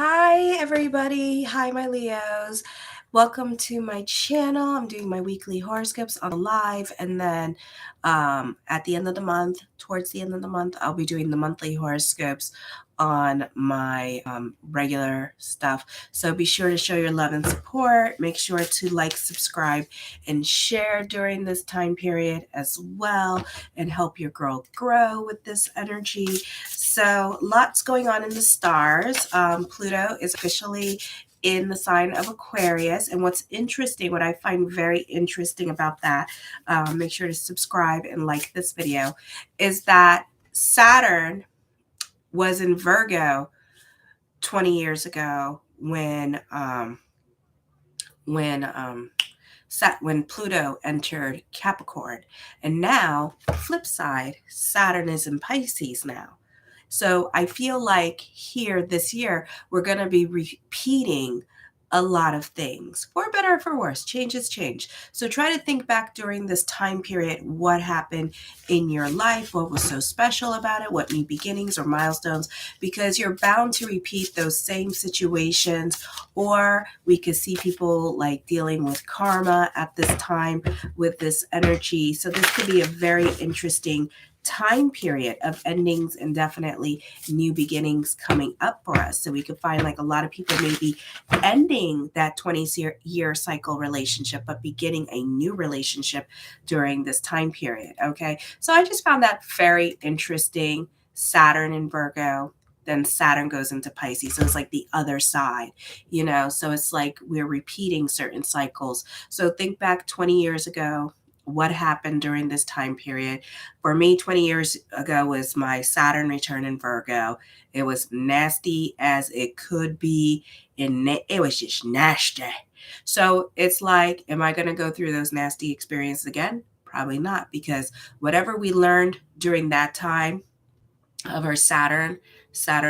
Hi, everybody. Hi, my Leos. Welcome to my channel. I'm doing my weekly horoscopes on the live, and then at the end of the month, towards the end of the month, I'll be doing the monthly horoscopes on my regular stuff. So be sure to show your love and support. Make sure to like, subscribe, and share during this time period as well, and help your girl grow with this energy. So lots going on in the stars. Pluto is officially in the sign of Aquarius. And what's interesting, what I find very interesting about that, make sure to subscribe and like this video, is that Saturn was in Virgo 20 years ago when Pluto entered Capricorn. And now, flip side, Saturn is in Pisces now. So I feel like here this year, we're going to be repeating a lot of things, for better or for worse. Change is change. So try to think back during this time period, what happened in your life, what was so special about it, what new beginnings or milestones, because you're bound to repeat those same situations. Or we could see people like dealing with karma at this time with this energy. So this could be a very interesting time period of endings and definitely new beginnings coming up for us. So we could find like a lot of people may be ending that 20-year cycle relationship, but beginning a new relationship during this time period. Okay. So I just found that very interesting. Saturn in Virgo, then Saturn goes into Pisces. So it's like the other side, so it's like we're repeating certain cycles. So think back 20 years ago, what happened during this time period. For me, 20 years ago was my Saturn return in Virgo. It was nasty as it could be. It was just nasty. So it's like, am I going to go through those nasty experiences again? Probably not, because whatever we learned during that time of our Saturn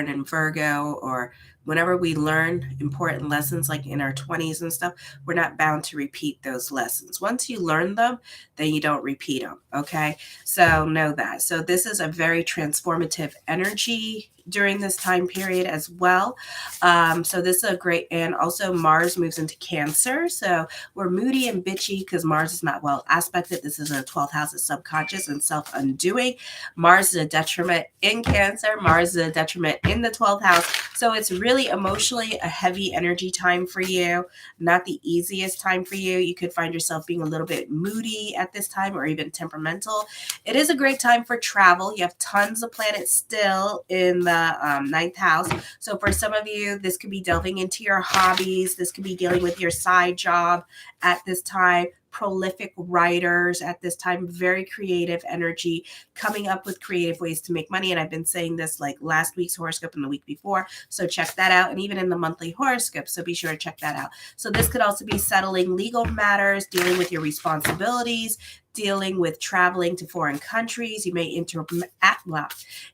in Virgo, or whenever we learn important lessons like in our 20s and stuff, we're not bound to repeat those lessons. Once you learn them, then you don't repeat them. Okay. So know that. So this is a very transformative energy during this time period as well. So this is a great, and also Mars moves into Cancer. So we're moody and bitchy because Mars is not well aspected. This is a 12th house of subconscious and self-undoing. Mars is a detriment in Cancer. Mars is a detriment in the 12th house. So it's really emotionally a heavy energy time for you. Not the easiest time for you. You could find yourself being a little bit moody at this time, or even temperamental. It is a great time for travel. You have tons of planets still in the ninth house. So for some of you, this could be delving into your hobbies. This could be dealing with your side job at this time. Prolific writers at this time, very creative energy, coming up with creative ways to make money. And I've been saying this like last week's horoscope and the week before. So check that out. And even in the monthly horoscope. So be sure to check that out. So this could also be settling legal matters, dealing with your responsibilities, dealing with traveling to foreign countries. You may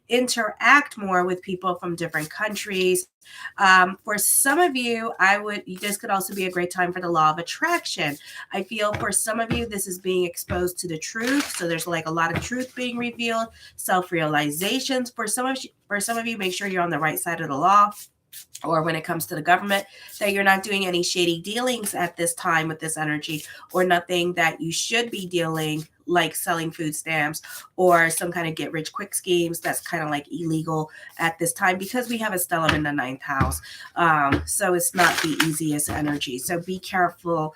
interact more with people from different countries. For some of you, this could also be a great time for the law of attraction. I feel for some of you, this is being exposed to the truth. So there's like a lot of truth being revealed, self-realizations. For some of you, make sure you're on the right side of the law. Or when it comes to the government, that you're not doing any shady dealings at this time with this energy, or nothing that you should be dealing, like selling food stamps or some kind of get rich quick schemes. That's kind of like illegal at this time because we have a stellium in the ninth house. So it's not the easiest energy. So be careful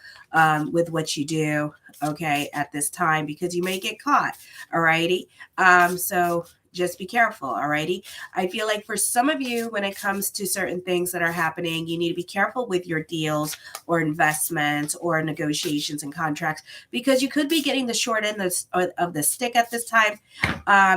with what you do, okay, at this time, because you may get caught. Alrighty. So just be careful. Alrighty. I feel like for some of you, when it comes to certain things that are happening, you need to be careful with your deals or investments or negotiations and contracts, because you could be getting the short end of the stick at this time.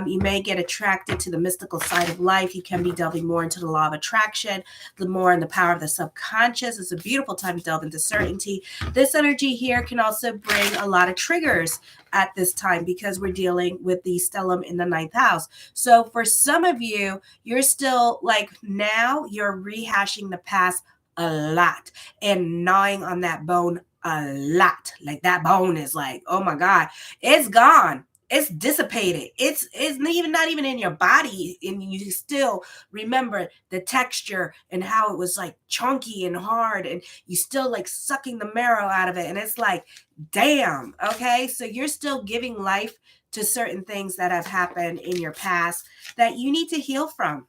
You may get attracted to the mystical side of life. You can be delving more into the law of attraction, the more in the power of the subconscious. It's a beautiful time to delve into certainty. This energy here can also bring a lot of triggers at this time because we're dealing with the stellium in the ninth house. So for some of you, you're still like, now you're rehashing the past a lot and gnawing on that bone a lot. Like that bone is like, oh my God, it's gone. it's dissipated. It's even not even in your body, and you still remember the texture and how it was like chunky and hard, and you still like sucking the marrow out of it. And it's like, damn, okay? So you're still giving life to certain things that have happened in your past that you need to heal from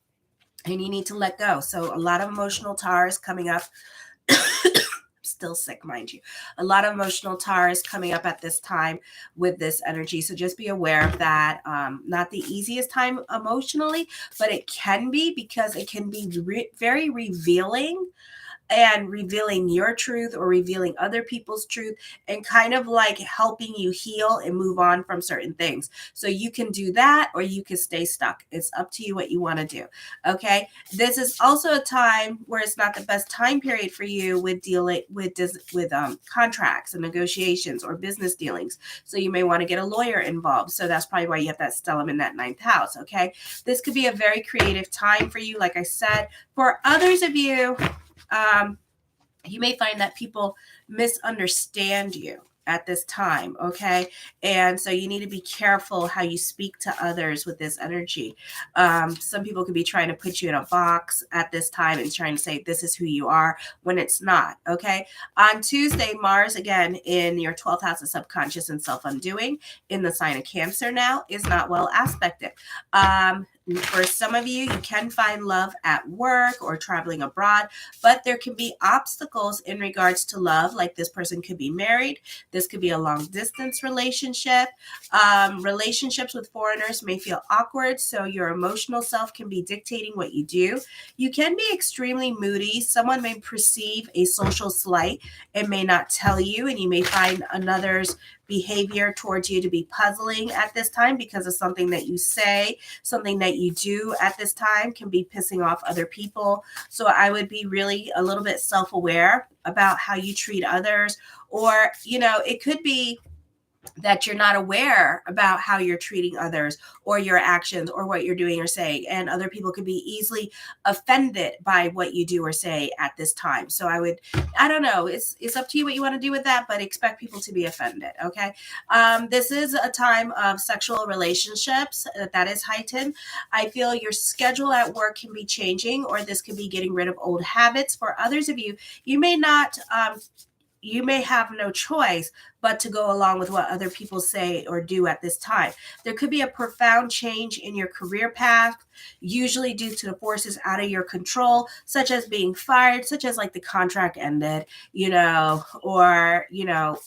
and you need to let go. So a lot of emotional tars coming up. Still sick, mind you. A lot of emotional tars coming up at this time with this energy. So just be aware of that. Not the easiest time emotionally, but it can be, because it can be very revealing, and revealing your truth or revealing other people's truth, and kind of like helping you heal and move on from certain things. So you can do that, or you can stay stuck. It's up to you what you want to do. Okay. This is also a time where it's not the best time period for you with dealing with contracts and negotiations or business dealings. So you may want to get a lawyer involved. So that's probably why you have that stellium in that 9th house. Okay. This could be a very creative time for you. Like I said, for others of you, you may find that people misunderstand you at this time, okay? And so you need to be careful how you speak to others with this energy. Some people could be trying to put you in a box at this time and trying to say this is who you are when it's not, okay? On Tuesday, Mars, again, in your 12th house of subconscious and self-undoing, in the sign of Cancer now, is not well aspected. For some of you, you can find love at work or traveling abroad, but there can be obstacles in regards to love. Like this person could be married. This could be a long distance relationship. Relationships with foreigners may feel awkward, so your emotional self can be dictating what you do. You can be extremely moody. Someone may perceive a social slight and may not tell you, and you may find another's behavior towards you to be puzzling at this time because of something that you say, something that you do at this time can be pissing off other people. So I would be really a little bit self-aware about how you treat others, or, it could be that you're not aware about how you're treating others or your actions or what you're doing or saying. And other people could be easily offended by what you do or say at this time. So I don't know, it's up to you what you want to do with that, but expect people to be offended. Okay. This is a time of sexual relationships that is heightened. I feel your schedule at work can be changing, or this could be getting rid of old habits. For others of you, you may not, you may have no choice but to go along with what other people say or do at this time. There could be a profound change in your career path, usually due to the forces out of your control, such as being fired, such as like the contract ended, or,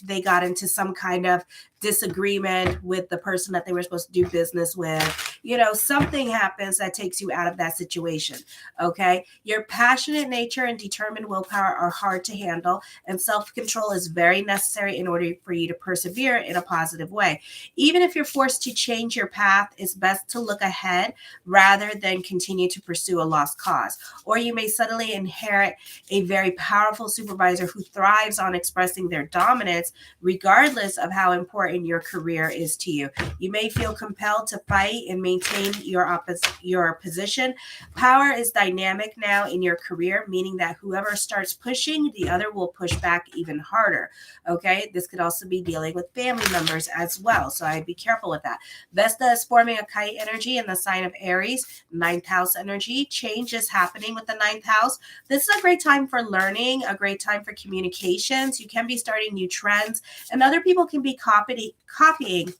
they got into some kind of disagreement with the person that they were supposed to do business with. Something happens that takes you out of that situation. Okay. Your passionate nature and determined willpower are hard to handle, and self-control is very necessary in order for you to persevere in a positive way. Even if you're forced to change your path, it's best to look ahead rather than continue to pursue a lost cause. Or you may suddenly inherit a very powerful supervisor who thrives on expressing their dominance, regardless of how important your career is to you. You may feel compelled to fight and maintain your position. Power is dynamic now in your career, meaning that whoever starts pushing, the other will push back even harder. Okay, this could also be dealing with family members as well, so I'd be careful with that. Vesta is forming a kite energy in the sign of Aries, 9th house energy. Change is happening with the 9th house. This is a great time for learning, a great time for communications. You can be starting new trends, and other people can be copying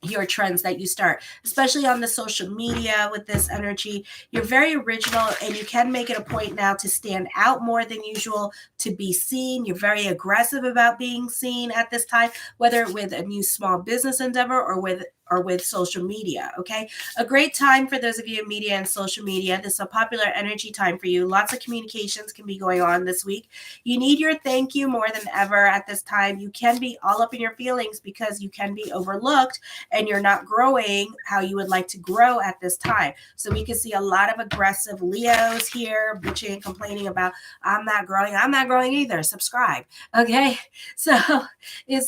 your trends that you start, especially on the social media with this energy. You're very original, and you can make it a point now to stand out more than usual, to be seen. You're very aggressive about being seen at this time, whether with a new small business endeavor or with social media. Okay. A great time for those of you in media and social media. This is a popular energy time for you. Lots of communications can be going on this week. You need your thank you more than ever at this time. You can be all up in your feelings because you can be overlooked and you're not growing how you would like to grow at this time. So we can see a lot of aggressive Leos here, bitching and complaining about, I'm not growing either. Subscribe. Okay. So it's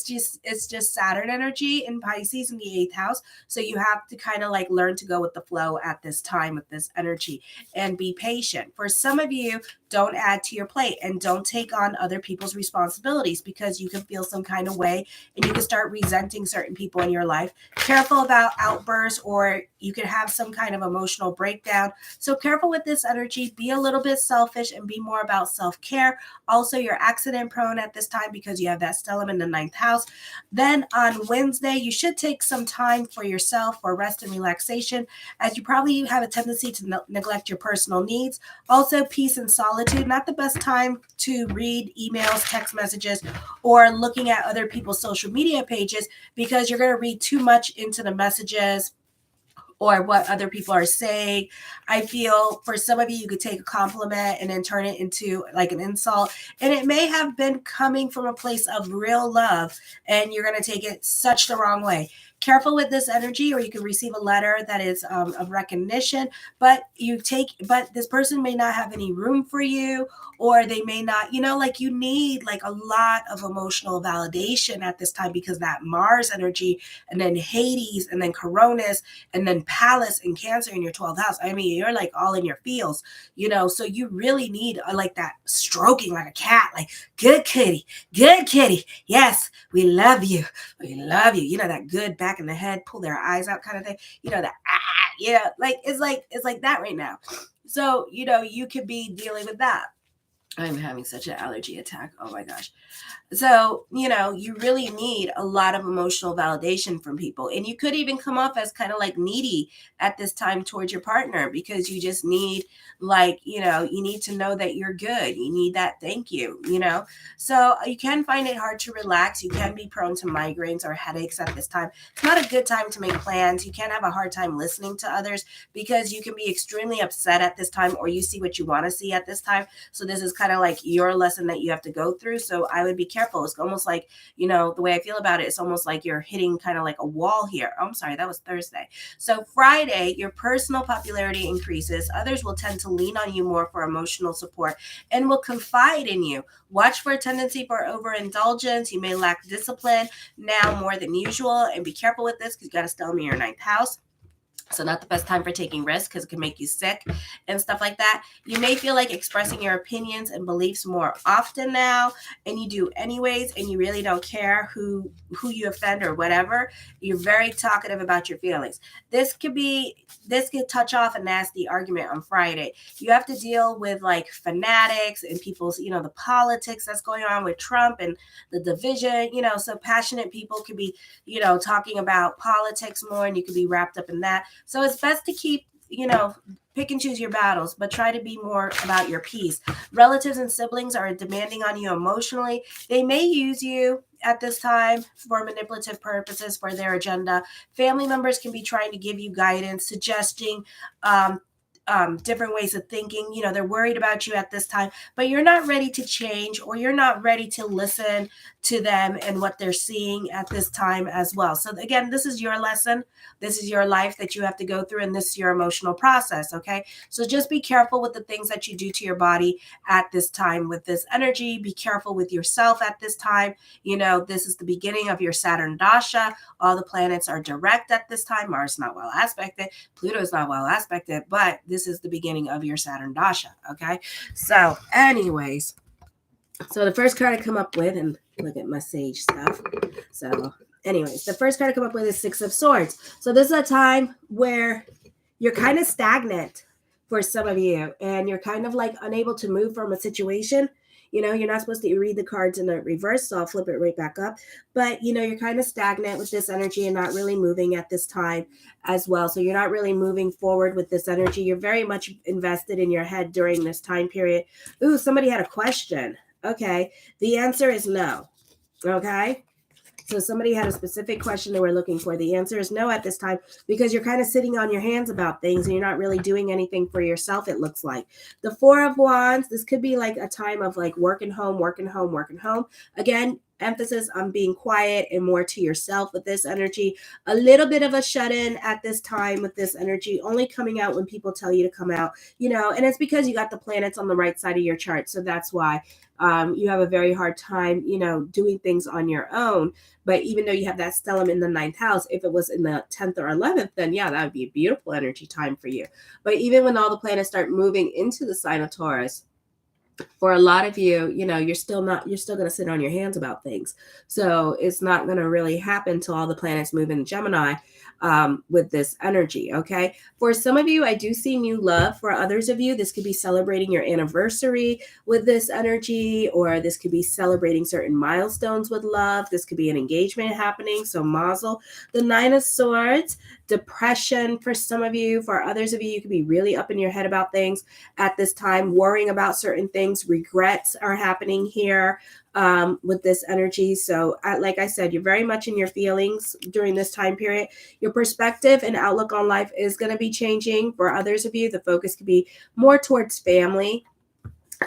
just Saturn energy in Pisces in the 8th house. So you have to kind of like learn to go with the flow at this time with this energy and be patient. For some of you, don't add to your plate, and don't take on other people's responsibilities, because you can feel some kind of way and you can start resenting certain people in your life. Careful about outbursts, or you could have some kind of emotional breakdown. So careful with this energy. Be a little bit selfish and be more about self-care. Also, you're accident prone at this time because you have that stellium in the 9th house. Then on Wednesday, you should take some time for yourself for rest and relaxation, as you probably have a tendency to neglect your personal needs. Also, peace and solitude, not the best time to read emails, text messages, or looking at other people's social media pages, because you're going to read too much into the messages or what other people are saying. I feel for some of you, you could take a compliment and then turn it into like an insult. And it may have been coming from a place of real love, and you're going to take it such the wrong way. Careful with this energy, or you can receive a letter that is of recognition, but this person may not have any room for you, or they may not, like you need like a lot of emotional validation at this time, because that Mars energy, and then Hades, and then Coronis, and then Palace and Cancer in your 12th house. I mean, you're like all in your feels, so you really need like that stroking like a cat, like good kitty, yes, we love you, that good back in the head, pull their eyes out kind of thing, that like it's like that right now. So you could be dealing with that. I'm having such an allergy attack, oh my gosh. So, you really need a lot of emotional validation from people. And you could even come off as kind of like needy at this time towards your partner, because you just need you need to know that you're good. You need that thank you, So you can find it hard to relax. You can be prone to migraines or headaches at this time. It's not a good time to make plans. You can have a hard time listening to others, because you can be extremely upset at this time, or you see what you want to see at this time. So this is kind of like your lesson that you have to go through. So I would be careful. It's almost like, the way I feel about it, it's almost like you're hitting kind of like a wall here. Oh, I'm sorry, that was Thursday. So Friday, your personal popularity increases. Others will tend to lean on you more for emotional support and will confide in you. Watch for a tendency for overindulgence. You may lack discipline now more than usual, and be careful with this, because you got to still in your 9th house. So not the best time for taking risks, because it can make you sick and stuff like that. You may feel like expressing your opinions and beliefs more often now, and you do anyways, and you really don't care who you offend or whatever. You're very talkative about your feelings. This could touch off a nasty argument on Friday. You have to deal with like fanatics and people's, the politics that's going on with Trump and the division, so passionate people could be, talking about politics more, and you could be wrapped up in that. So it's best to keep, pick and choose your battles, but try to be more about your peace. Relatives and siblings are demanding on you emotionally. They may use you at this time for manipulative purposes for their agenda. Family members can be trying to give you guidance, suggesting different ways of thinking. They're worried about you at this time, but you're not ready to change, or you're not ready to listen to them and what they're seeing at this time as well. So again, this is your lesson. This is your life that you have to go through, and this is your emotional process. Okay. So just be careful with the things that you do to your body at this time with this energy. Be careful with yourself at this time. This is the beginning of your Saturn dasha. All the planets are direct at this time. Mars not well aspected. Pluto is not well aspected, but this is the beginning of your Saturn dasha. Okay. So anyways, so the first card I come up with, and look at my sage stuff. So anyways, the first card I come up with is 6 of Swords. So this is a time where you're kind of stagnant for some of you, and you're kind of like unable to move from a situation. You're not supposed to read the cards in the reverse, so I'll flip it right back up. But, you're kind of stagnant with this energy and not really moving at this time as well. So you're not really moving forward with this energy. You're very much invested in your head during this time period. Ooh, somebody had a question. Okay. The answer is no. Okay. So somebody had a specific question they were looking for. The answer is no at this time, because you're kind of sitting on your hands about things, and you're not really doing anything for yourself, it looks like. The 4 of Wands, this could be like a time of like working home. Again, emphasis on being quiet and more to yourself with this energy. A little bit of a shut-in at this time with this energy, only coming out when people tell you to come out, and it's because you got the planets on the right side of your chart. So that's why you have a very hard time, doing things on your own. But even though you have that stellium in the 9th house, if it was in the 10th or 11th, then yeah, that would be a beautiful energy time for you. But even when all the planets start moving into the sign of Taurus, For a lot of you, you're still going to sit on your hands about things. So it's not going to really happen till all the planets move in Gemini with this energy. Okay. For some of you, I do see new love. For others of you, this could be celebrating your anniversary with this energy, or this could be celebrating certain milestones with love. This could be an engagement happening. So mazel. The Nine of Swords, depression for some of you. For others of you, you could be really up in your head about things at this time, worrying about certain things. Regrets are happening here with this energy. So like I said, you're very much in your feelings during this time period. Your perspective and outlook on life is going to be changing. For others of you, the focus could be more towards family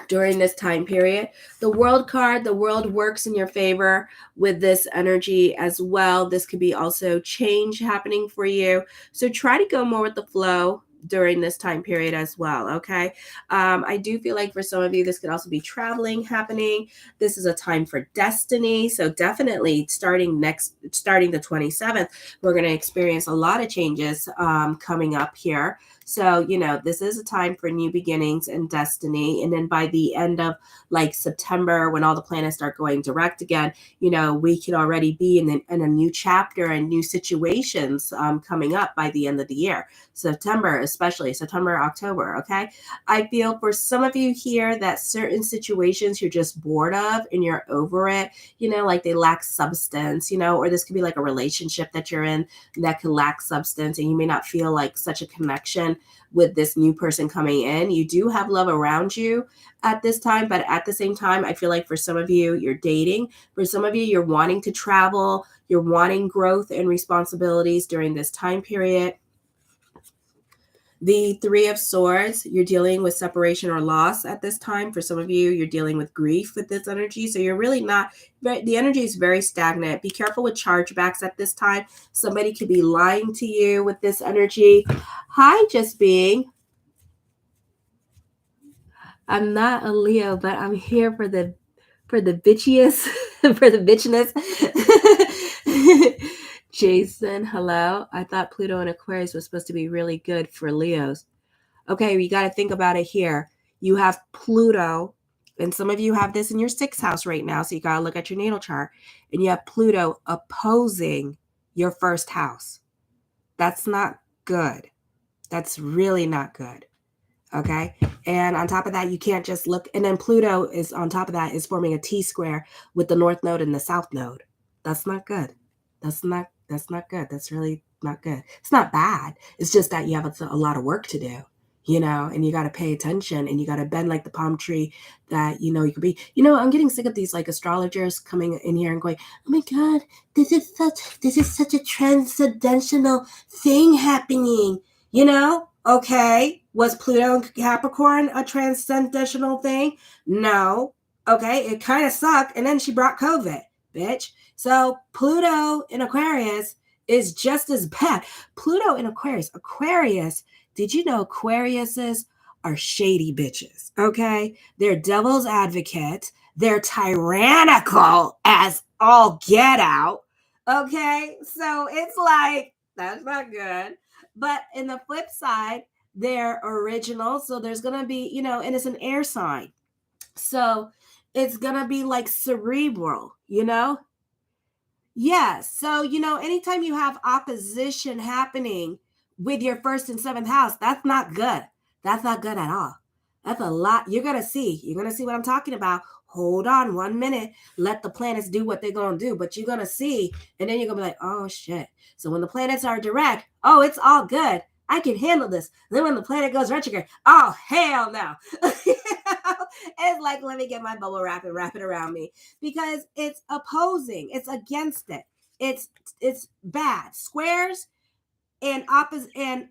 during this time period. The World card, the world works in your favor with this energy as well. This could be also change happening for you. So try to go more with the flow during this time period as well. Okay. I do feel like for some of you, this could also be traveling happening. This is a time for destiny. So definitely starting the 27th, we're going to experience a lot of changes coming up here. So, this is a time for new beginnings and destiny. And then by the end of like September, when all the planets start going direct again, we could already be in a new chapter and new situations coming up by the end of the year. September, especially September, October. Okay. I feel for some of you here that certain situations you're just bored of and you're over it, like they lack substance, or this could be like a relationship that you're in that could lack substance and you may not feel like such a connection with this new person coming in. You do have love around you at this time, but at the same time, I feel like for some of you, you're dating. For some of you, you're wanting to travel. You're wanting growth and responsibilities during this time period. The Three of Swords, you're dealing with separation or loss at this time. For some of you, you're dealing with grief with this energy. So you're really not, the energy is very stagnant. Be careful with chargebacks at this time. Somebody could be lying to you with this energy. Hi, Just Being. I'm not a Leo, but I'm here for the bitchiest, for the bitchiness. Jason, hello. I thought Pluto and Aquarius was supposed to be really good for Leos. Okay, you got to think about it here. You have Pluto, and some of you have this in your 6th house right now, so you got to look at your natal chart, and you have Pluto opposing your 1st house. That's not good. That's really not good. Okay. And on top of that, you can't just look. And then Pluto is on top of that is forming a T square with the North Node and the South Node. That's not good. That's not good. That's really not good. It's not bad. It's just that you have a lot of work to do, and you got to pay attention and you got to bend like the palm tree that, you could be, I'm getting sick of these like astrologers coming in here and going, oh my God, this is such a transcendental thing happening, Okay. Was Pluto and Capricorn a transcendental thing? No. Okay. It kind of sucked. And then she brought COVID, bitch. So Pluto in Aquarius is just as bad. Pluto in Aquarius. Did you know Aquariuses are shady bitches? Okay. They're devil's advocates. They're tyrannical as all get out. Okay. So it's like, that's not good. But in the flip side, they're original. So there's going to be, and it's an air sign. So it's going to be like cerebral, Yeah. So, anytime you have opposition happening with your 1st and 7th house, that's not good. That's not good at all. That's a lot. You're going to see what I'm talking about. Hold on 1 minute. Let the planets do what they're going to do. But you're going to see, and then you're going to be like, oh, shit. So when the planets are direct, oh, it's all good. I can handle this. Then when the planet goes retrograde, oh, hell no. It's like, let me get my bubble wrap and wrap it around me, because it's opposing. It's against it. It's bad. Squares and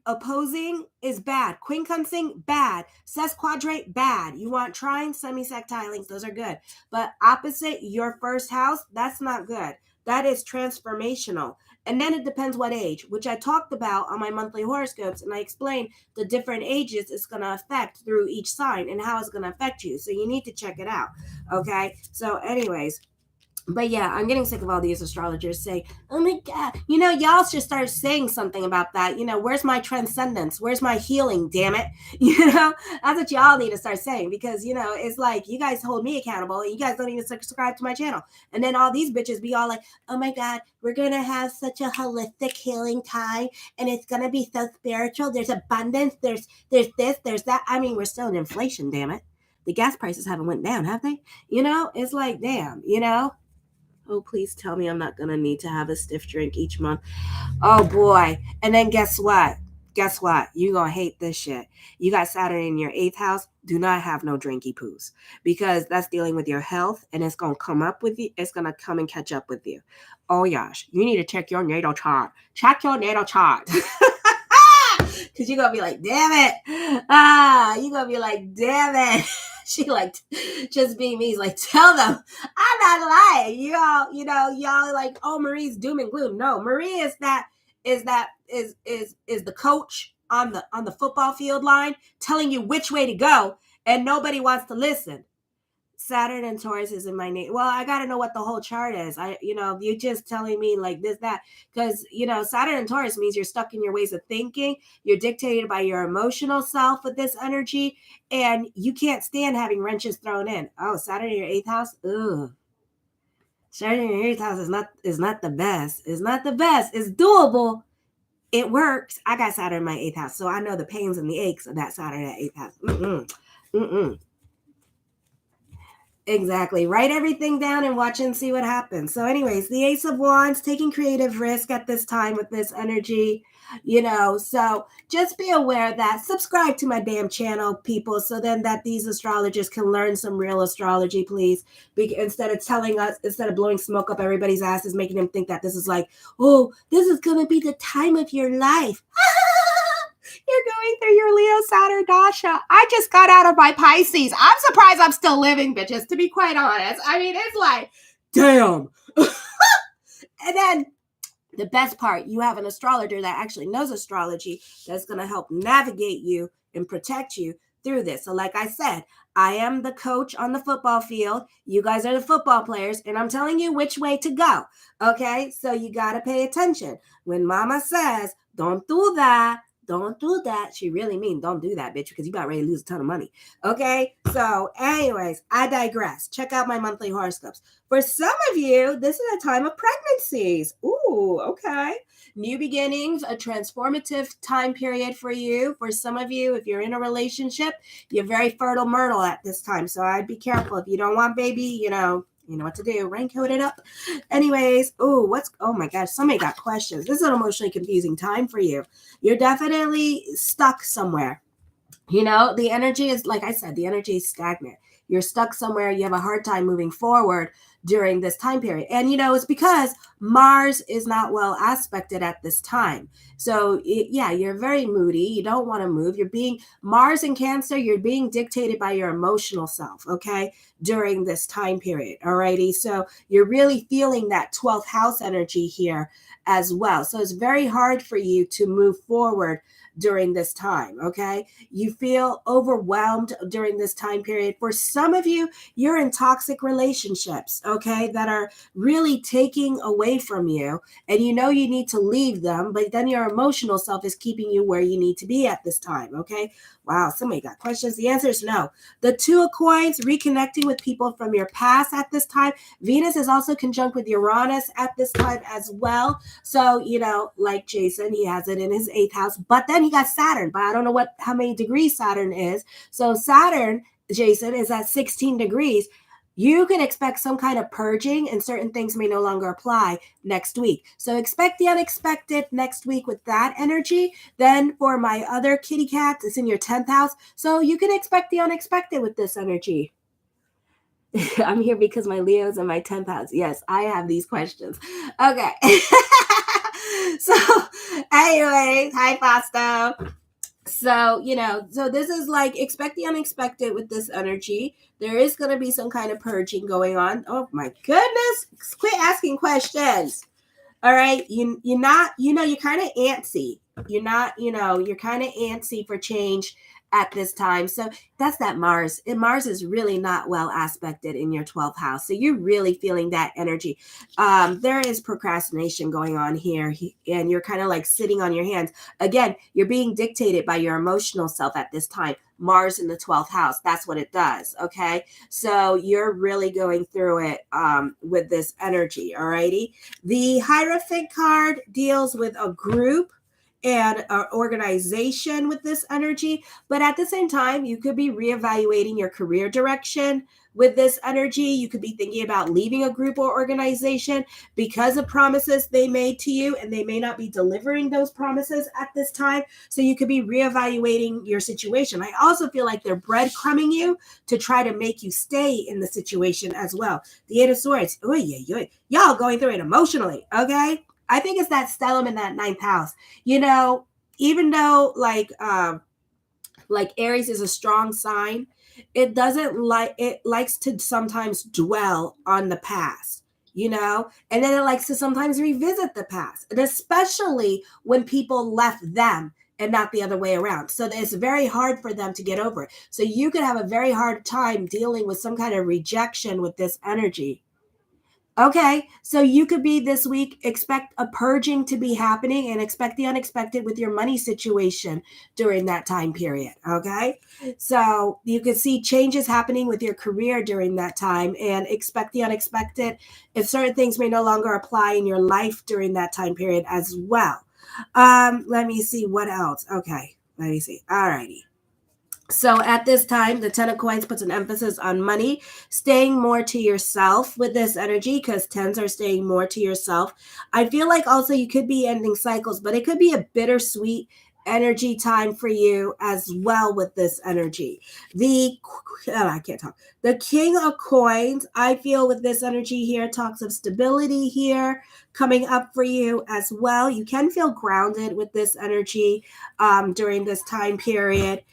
opposing is bad. Quincunxing, bad. Sesquadrate, bad. You want trines, semisectilings, those are good. But opposite your 1st house, that's not good. That is transformational. And then it depends what age, which I talked about on my monthly horoscopes. And I explained the different ages it's going to affect through each sign and how it's going to affect you. So you need to check it out. Okay. So anyways, But yeah, I'm getting sick of all these astrologers saying, oh my God, y'all should start saying something about that. Where's my transcendence? Where's my healing? Damn it. That's what y'all need to start saying, because, it's like you guys hold me accountable and you guys don't even subscribe to my channel. And then all these bitches be all like, oh my God, we're going to have such a holistic healing time and it's going to be so spiritual. There's abundance. There's this, there's that. I mean, we're still in inflation, damn it. The gas prices haven't went down, have they? It's like, damn, Oh, please tell me I'm not going to need to have a stiff drink each month. Oh, boy. And then guess what? Guess what? You're going to hate this shit. You got Saturn in your 8th house. Do not have no drinky poos, because that's dealing with your health and it's going to come up with you. It's going to come and catch up with you. Oh, gosh. You need to check your natal chart. Check your natal chart. Because you're going to be like, damn it. You're going to be like, damn it. She like just being me. He's like, tell them I'm not lying. Y'all like, oh, Marie's doom and gloom. No, Marie is the coach on the football field line telling you which way to go, and nobody wants to listen. Saturn and Taurus is in my name. Well, I got to know what the whole chart is. You're just telling me like this, that, because, Saturn and Taurus means you're stuck in your ways of thinking. You're dictated by your emotional self with this energy, and you can't stand having wrenches thrown in. Oh, Saturn in your 8th house? Ugh. Saturn in your 8th house is not the best. It's not the best. It's doable. It works. I got Saturn in my 8th house, so I know the pains and the aches of that Saturn at 8th house. Exactly. Write everything down and watch and see what happens. So anyways, the Ace of Wands, taking creative risk at this time with this energy, so just be aware that subscribe to my damn channel, people, so then that these astrologers can learn some real astrology, please. Instead of blowing smoke up everybody's asses, making them think that this is like, oh, this is going to be the time of your life. You're going through your Leo Saturn Dasha. I just got out of my Pisces. I'm surprised I'm still living, bitches, to be quite honest. I mean, it's like, damn. And then the best part, you have an astrologer that actually knows astrology that's going to help navigate you and protect you through this. So like I said, I am the coach on the football field. You guys are the football players, and I'm telling you which way to go. Okay? So you got to pay attention. When mama says, don't do that, don't do that, she really means don't do that, bitch, because you about ready to lose a ton of money. Okay? So anyways, I digress. Check out my monthly horoscopes. For some of you, this is a time of pregnancies. Ooh, okay. New beginnings, a transformative time period for you. For some of you, if you're in a relationship, you're very fertile myrtle at this time. So I'd be careful. If you don't want baby, you know what to do. Raincoat it up. Anyways, oh my gosh, somebody got questions. This is an emotionally confusing time for you. You're definitely stuck somewhere. The energy is, like I said, the energy is stagnant. You're stuck somewhere. You have a hard time moving forward during this time period. And, it's because Mars is not well aspected at this time. So, you're very moody. You don't want to move. Mars in Cancer, you're being dictated by your emotional self, okay, during this time period. Alrighty. So you're really feeling that 12th house energy here as well. So it's very hard for you to move forward during this time, okay? You feel overwhelmed during this time period. For some of you, you're in toxic relationships, okay, that are really taking away from you, and you need to leave them, but then your emotional self is keeping you where you need to be at this time, okay? Wow, somebody got questions. The answer is no. The Two of Coins, reconnecting with people from your past at this time. Venus is also conjunct with Uranus at this time as well. So, like Jason, he has it in his 8th house, but then he got Saturn, but I don't know how many degrees Saturn is. So Saturn, Jason, is at 16 degrees. You can expect some kind of purging, and certain things may no longer apply next week. So expect the unexpected next week with that energy. Then for my other kitty cat, it's in your 10th house. So you can expect the unexpected with this energy. I'm here because my Leo's in my 10th house. Yes, I have these questions. Okay. So anyways, hi, Fasto. So, so this is like, expect the unexpected with this energy. There is going to be some kind of purging going on. Oh my goodness. Quit asking questions. All right. You're kind of antsy. You're kind of antsy for change at this time. So that's that Mars. And Mars is really not well aspected in your 12th house. So you're really feeling that energy. There is procrastination going on here, and you're kind of like sitting on your hands. Again, you're being dictated by your emotional self at this time. Mars in the 12th house, that's what it does. Okay. So you're really going through it with this energy. All righty. The Hierophant card deals with a group and an organization with this energy. But at the same time, you could be reevaluating your career direction with this energy. You could be thinking about leaving a group or organization because of promises they made to you, and they may not be delivering those promises at this time. So you could be reevaluating your situation. I also feel like they're breadcrumbing you to try to make you stay in the situation as well. The Eight of Swords, y'all going through it emotionally, okay? I think it's that stellium in that 9th house. You know, even though like Aries is a strong sign, it doesn't like, it likes to sometimes dwell on the past, you know, and then it likes to sometimes revisit the past, and especially when people left them and not the other way around. So it's very hard for them to get over it. So you could have a very hard time dealing with some kind of rejection with this energy. Okay, so you could be this week, expect a purging to be happening, and expect the unexpected with your money situation during that time period. Okay, so you could see changes happening with your career during that time, and expect the unexpected if certain things may no longer apply in your life during that time period as well. Let me see what else. Okay, let me see. All righty. So at this time, the 10 of coins puts an emphasis on money, staying more to yourself with this energy, because 10s are staying more to yourself. I feel like also you could be ending cycles, but it could be a bittersweet energy time for you as well with this energy. I can't talk. The King of Coins, I feel with this energy here, talks of stability here coming up for you as well. You can feel grounded with this energy during this time period.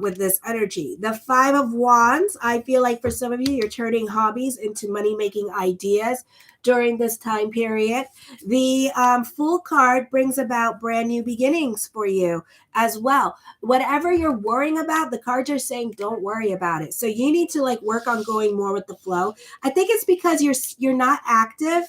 With this energy. The 5 of Wands, I feel like for some of you, you're turning hobbies into money-making ideas during this time period. The Fool card brings about brand new beginnings for you as well. Whatever you're worrying about, the cards are saying don't worry about it. So you need to like work on going more with the flow. I think it's because you're not active,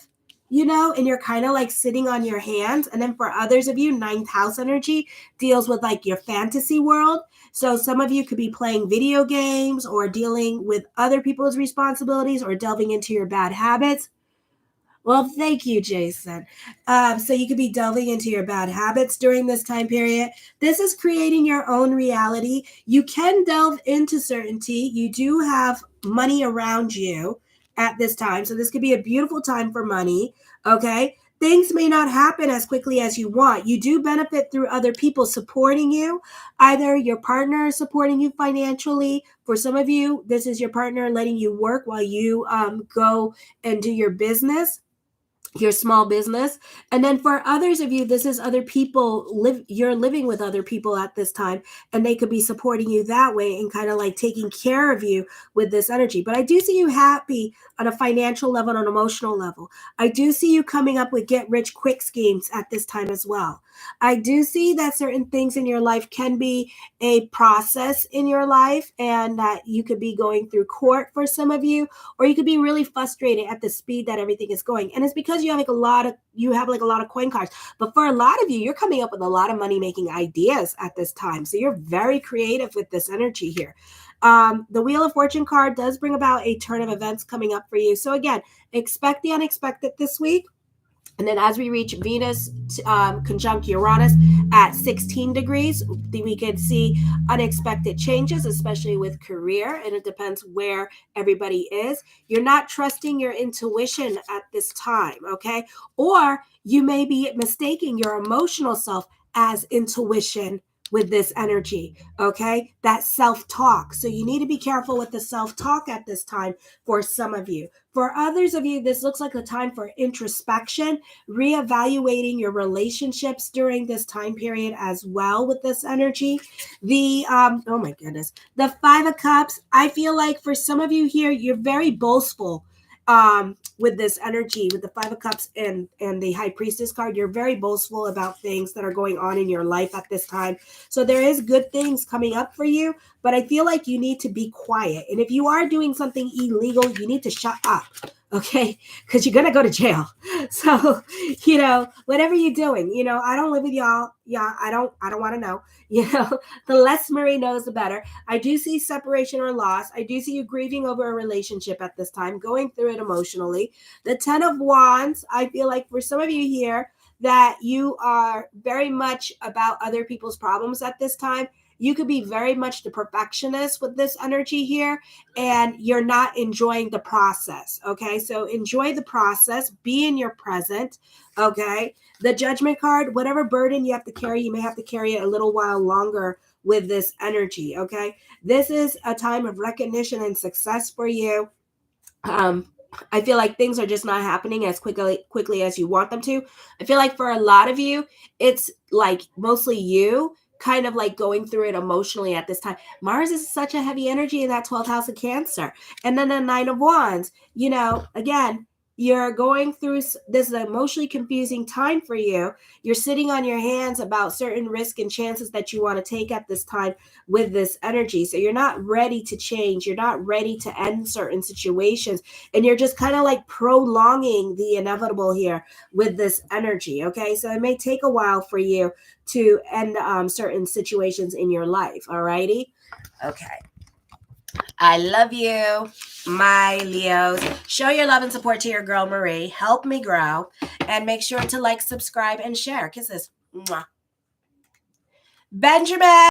you know, and you're kind of like sitting on your hands. And then for others of you, 9th house energy deals with like your fantasy world. So some of you could be playing video games or dealing with other people's responsibilities or delving into your bad habits. Well, thank you, Jason. So you could be delving into your bad habits during this time period. This is creating your own reality. You can delve into certainty. You do have money around you at this time. So this could be a beautiful time for money. Okay. Things may not happen as quickly as you want. You do benefit through other people supporting you. Either your partner is supporting you financially. For some of you, this is your partner letting you work while you go and do your business, your small business. And then for others of you, this is other people you're living with other people at this time, and they could be supporting you that way and kind of like taking care of you with this energy. But I do see you happy on a financial level, on an emotional level. I do see you coming up with get rich quick schemes at this time as well. I do see that certain things in your life can be a process in your life, and that you could be going through court for some of you, or you could be really frustrated at the speed that everything is going. And it's because you have like a lot of coin cards. But for a lot of you, you're coming up with a lot of money making ideas at this time. So you're very creative with this energy here. The Wheel of Fortune card does bring about a turn of events coming up for you. So again, expect the unexpected this week. And then as we reach Venus conjunct Uranus at 16 degrees, we can see unexpected changes, especially with career. And it depends where everybody is. You're not trusting your intuition at this time, okay? Or you may be mistaking your emotional self as intuition with this energy, okay? That self-talk. So you need to be careful with the self-talk at this time for some of you. For others of you, this looks like a time for introspection, reevaluating your relationships during this time period as well with this energy. The, oh my goodness, the 5 of Cups, I feel like for some of you here, you're very boastful with this energy, with the Five of Cups and the High Priestess card. You're very boastful about things that are going on in your life at this time. So there is good things coming up for you, but I feel like you need to be quiet. And if you are doing something illegal, you need to shut up. Okay, because you're gonna go to jail. So, whatever you're doing, I don't live with y'all. Yeah, I don't want to know. The less Marie knows, the better. I do see separation or loss. I do see you grieving over a relationship at this time, going through it emotionally. The 10 of Wands, I feel like for some of you here that you are very much about other people's problems at this time. You could be very much the perfectionist with this energy here, and you're not enjoying the process. Okay, so enjoy the process, be in your present. Okay, the Judgment card, whatever burden you have to carry, you may have to carry it a little while longer with this energy. Okay, this is a time of recognition and success for you. I feel like things are just not happening as quickly as you want them to. I feel like for a lot of you, it's like mostly you kind of like going through it emotionally at this time. Mars is such a heavy energy in that 12th house of Cancer. And then the Nine of Wands, again, you're going through this emotionally confusing time for you. You're sitting on your hands about certain risk and chances that you want to take at this time with this energy. So you're not ready to change. You're not ready to end certain situations. And you're just kind of like prolonging the inevitable here with this energy. Okay. So it may take a while for you to end certain situations in your life. All righty. Okay. I love you, my Leos. Show your love and support to your girl, Marie. Help me grow. And make sure to like, subscribe, and share. Kisses. Mwah. Benjamin.